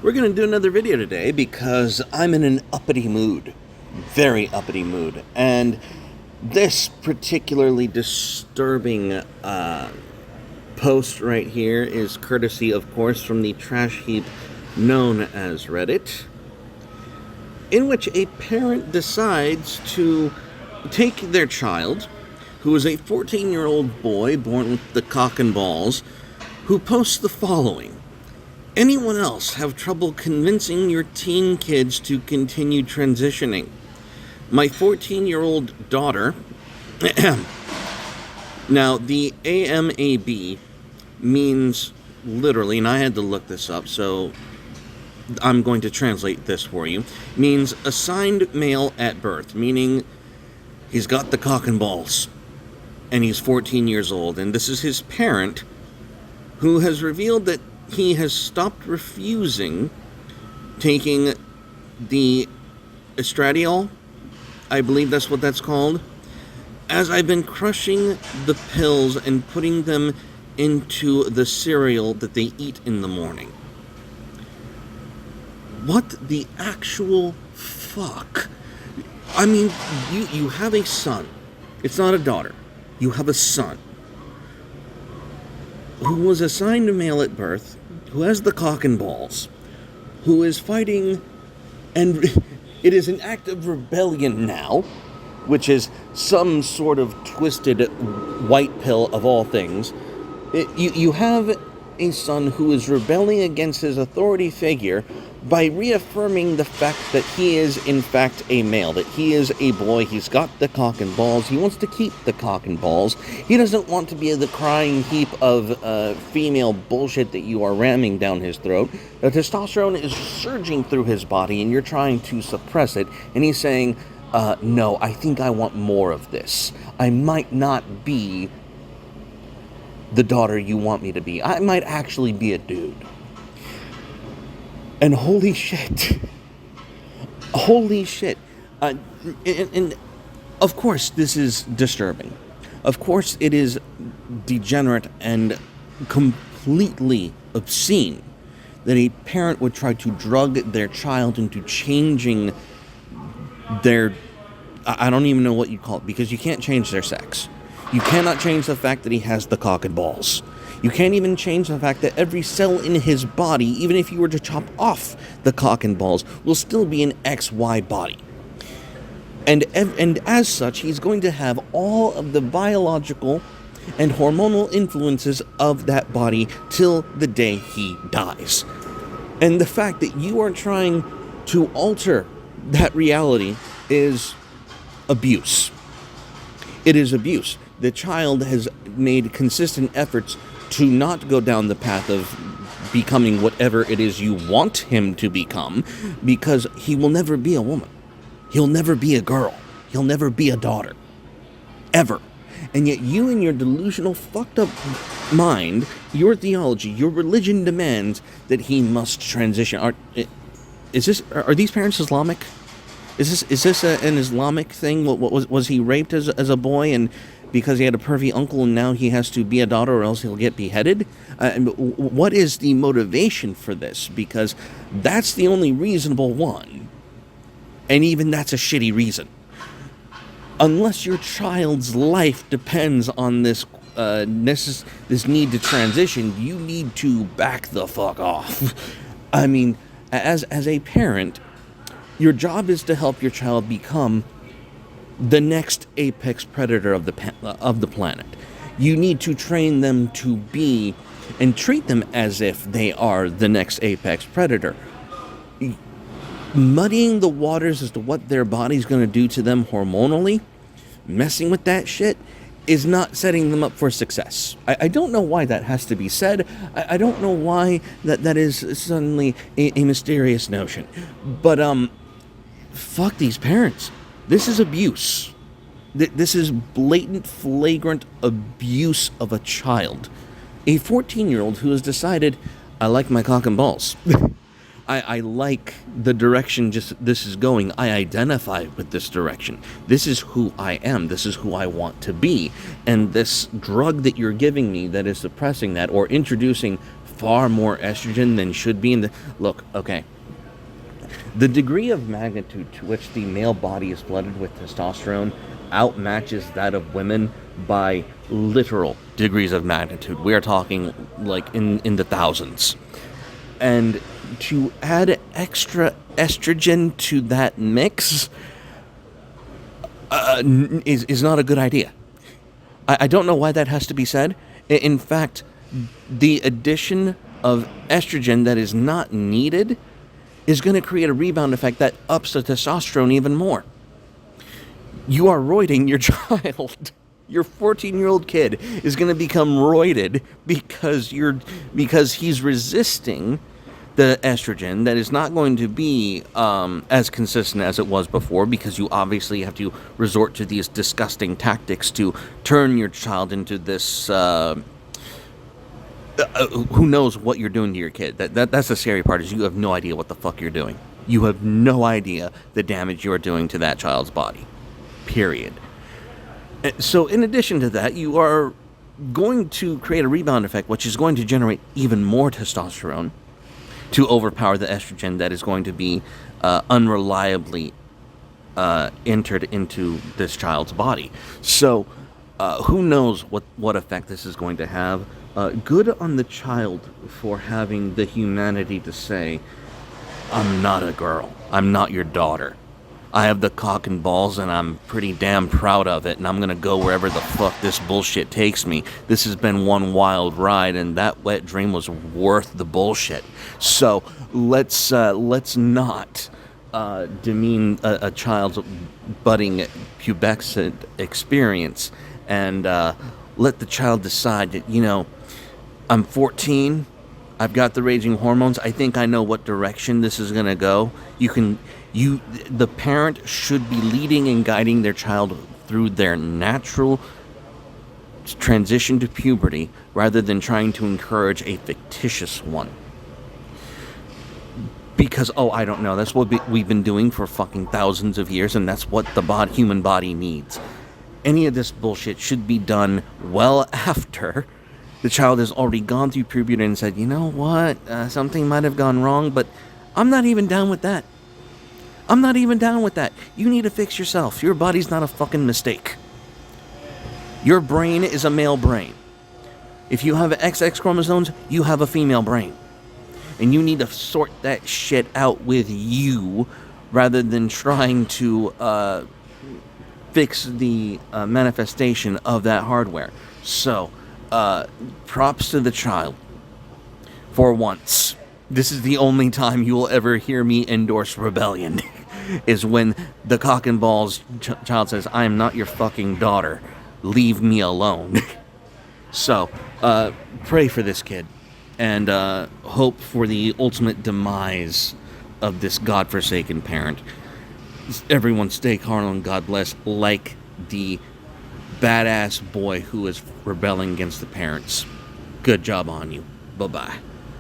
We're going to do another video today because I'm in an uppity mood. Very uppity mood. And this particularly disturbing post right here is courtesy, of course, from the trash heap known as Reddit, in which a parent decides to take their child, who is a 14-year-old boy born with the cock and balls, who posts the following. Anyone else have trouble convincing your teen kids to continue transitioning? My 14-year-old daughter... Now, the AMAB means literally, and I had to look this up, so I'm going to translate this for you, means assigned male at birth, meaning he's got the cock and balls, and he's 14 years old, and this is his parent, who has revealed that he has stopped refusing taking the estradiol, I believe that's what that's called, as I've been crushing the pills and putting them into the cereal that they eat in the morning. What the actual fuck? I mean, you have a son. It's not a daughter. You have a son who was assigned a male at birth, who has the cock and balls, who is fighting, and it is an act of rebellion now, which is some sort of twisted white pill of all things. You have a son who is rebelling against his authority figure by reaffirming the fact that he is in fact a male, that he is a boy, he's got the cock and balls, he wants to keep the cock and balls, he doesn't want to be the crying heap of female bullshit that you are ramming down his throat. The testosterone is surging through his body and you're trying to suppress it, and he's saying, no, I think I want more of this. I might not be the daughter you want me to be. I might actually be a dude. And holy shit. Holy shit. And of course this is disturbing. Of course it is degenerate and completely obscene that a parent would try to drug their child into changing their... I don't even know what you call it, because you can't change their sex. You cannot change the fact that he has the cock and balls. You can't even change the fact that every cell in his body, even if you were to chop off the cock and balls, will still be an XY body. And as such, he's going to have all of the biological and hormonal influences of that body till the day he dies. And the fact that you are trying to alter that reality is abuse. It is abuse. The child has made consistent efforts to not go down the path of becoming whatever it is you want him to become, because he will never be a woman. He'll never be a girl. He'll never be a daughter. Ever. And yet you and your delusional, fucked up mind, your theology, your religion demands that he must transition. Are these parents Islamic? Is this an Islamic thing? Was he raped as a boy, and because he had a pervy uncle and now he has to be a daughter or else he'll get beheaded? What is the motivation for this? Because that's the only reasonable one. And even that's a shitty reason. Unless your child's life depends on this need to transition, you need to back the fuck off. I mean, as a parent, your job is to help your child become the next apex predator of the planet. You need to train them to be and treat them as if they are the next apex predator. Muddying the waters as to what their body's going to do to them hormonally, messing with that shit, is not setting them up for success. I don't know why that has to be said. I don't know why that is suddenly a mysterious notion. But, fuck these parents. This is abuse. This is blatant, flagrant abuse of a child. A 14-year-old who has decided, I like my cock and balls. I like the direction this is going. I identify with this direction. This is who I am. This is who I want to be. And this drug that you're giving me that is suppressing that or introducing far more estrogen than should be in the... Look, okay. The degree of magnitude to which the male body is flooded with testosterone outmatches that of women by literal degrees of magnitude. We are talking like in the thousands. And to add extra estrogen to that mix is not a good idea. I don't know why that has to be said. In fact, the addition of estrogen that is not needed is going to create a rebound effect that ups the testosterone even more. You are roiding your child. Your 14-year-old kid is going to become roided because he's resisting the estrogen that is not going to be as consistent as it was before, because you obviously have to resort to these disgusting tactics to turn your child into this who knows what you're doing to your kid. That's the scary part, is you have no idea what the fuck you're doing. You have no idea the damage you are doing to that child's body. Period. So in addition to that, you are going to create a rebound effect, which is going to generate even more testosterone to overpower the estrogen that is going to be unreliably entered into this child's body. So who knows what effect this is going to have. Good on the child for having the humanity to say, I'm not a girl. I'm not your daughter. I have the cock and balls, and I'm pretty damn proud of it, and I'm gonna go wherever the fuck this bullshit takes me. This has been one wild ride, and that wet dream was worth the bullshit. So let's not demean a child's budding pubescent experience, and let the child decide that, you know, I'm 14. I've got the raging hormones. I think I know what direction this is gonna go. The parent should be leading and guiding their child through their natural transition to puberty, rather than trying to encourage a fictitious one. Because, I don't know, that's what we've been doing for fucking thousands of years, and that's what the human body needs. Any of this bullshit should be done well after the child has already gone through puberty and said, you know what, something might have gone wrong, but I'm not even down with that. I'm not even down with that. You need to fix yourself. Your body's not a fucking mistake. Your brain is a male brain. If you have XX chromosomes, you have a female brain. And you need to sort that shit out with you, rather than trying to fix the manifestation of that hardware. So, props to the child. For once. This is the only time you will ever hear me endorse rebellion, is when the cock and balls child says, I am not your fucking daughter. Leave me alone. So, pray for this kid, and hope for the ultimate demise of this godforsaken parent. Everyone stay carnal and God bless, like the badass boy who is rebelling against the parents. Good job on you. Bye-bye.